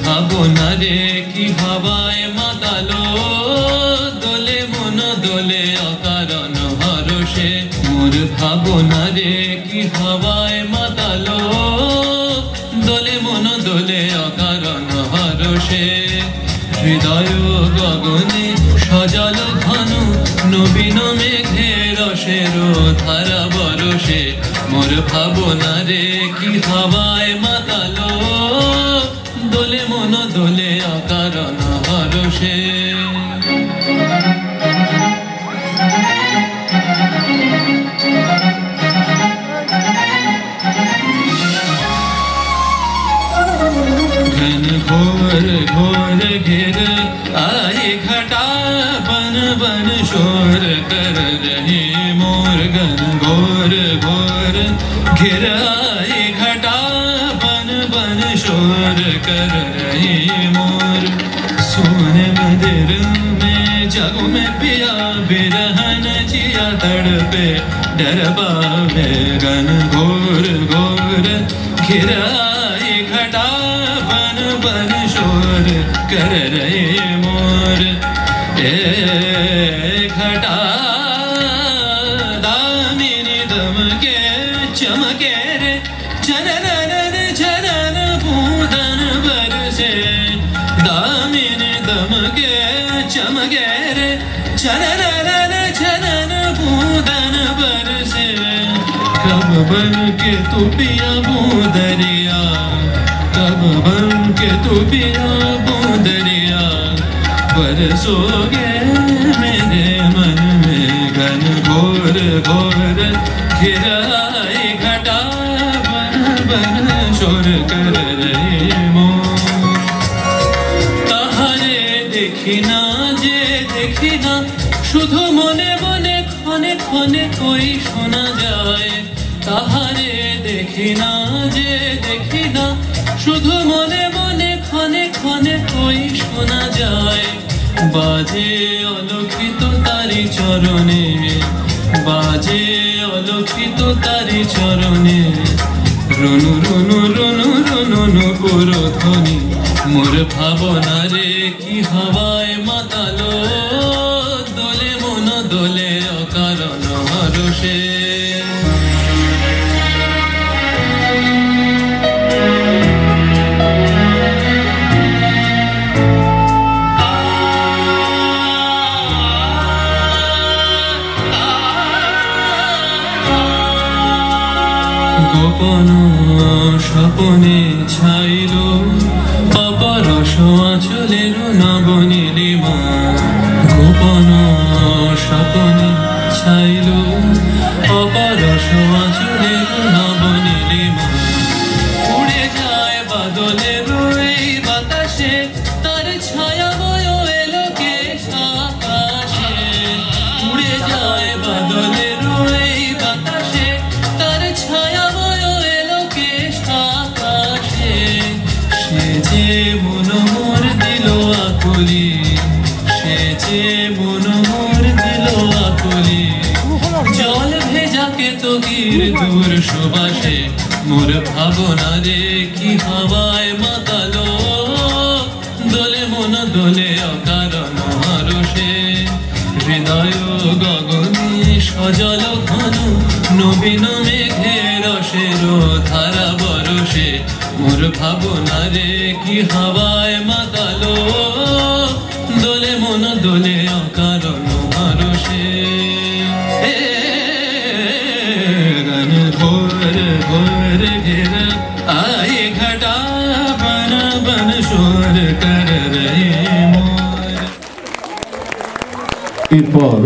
ভাবনারে কি হাওয়ায় মাতালো দোলে মন দোলে অকারণ হরষে মোর ভাবনারে কি হাওয়ায় মাতালো দোলে মন দোলে অকারণ হরষে হৃদয় গগনে সজল ঘন নবীন মেঘে রসের ধারা বরষে মোর ভাবনারে কি হাওয়ায় মাতালো দোলে মন দোলে অকারণ হরষে घन घोर घोर घेर आए घटा बन बन शोर कर रहे मोर घन घोर घोर घेर आए घटा बन बन शोर कर रहे मोर सोने मंदिर में जगो में पिया बिरहन जिया तड़पे डरबा में घन घोर घोर घेर आए घटा बन बन शोर कर रहे मोर घटा दामिनी दमके चमके रे चनन चनन बूंदन बरसे दामिनी दमके चमके रे चनन चनन बूंदन बरसे कब बन के तू पिया बूंदरिया कब बन के तू पिया बूंदरिया बरसोगे मेरे मन में घन घोर घोर घिराए घटा बन बन शोर कर रहे मोर ताहारे देखी ना जे देखी ना शुधु मने मने खने खने कोई शोना जाए ताहारे देखी ना जे देखी ना शुधु मने मने खने खने कोई शोना जाए बाजे अलौकित तारी चरणे बाजे अलौकित तारी चरणे रुनु रुनु रुनु रुनु नुपुर ध्वनि मोर भावनारे की हवाय मातालो दोले मन दोले अकारण हरषे গোপন স্বপনে ছাইল অপরস আঁচলের নবনীলিমা গোপন স্বপনে ছাইল অপরস আঁচলের নবনীলিমা উড়ে যায় বাদলের এই বাতাসে তার ছায়াময় এলোকে আকাশে উড়ে যায় বাদলের এই বাতাসে তার ছায়াময় এলোকে আকাশে সে যে মন মোর দিল আকুলি সে যে মন মোর দিল আকুলি জল ভেজাকে তো গির দূর সুবাসে মোর ভাবনারে কি হাওয়ায় মাতালো দোলে মন দোলে অকারণ হরষে হৃদয় গগনে সজল ঘন নবীন মেঘে রসের ধারা বরষে মোর ভাবনারে কি হাওয়ায় মাতালো দোলে মন দোলে অকারণ হরষে ঘন ঘোর ঘোর ঘের আয়ে ঘটা বন বন শোর কর রহে মোর এরপর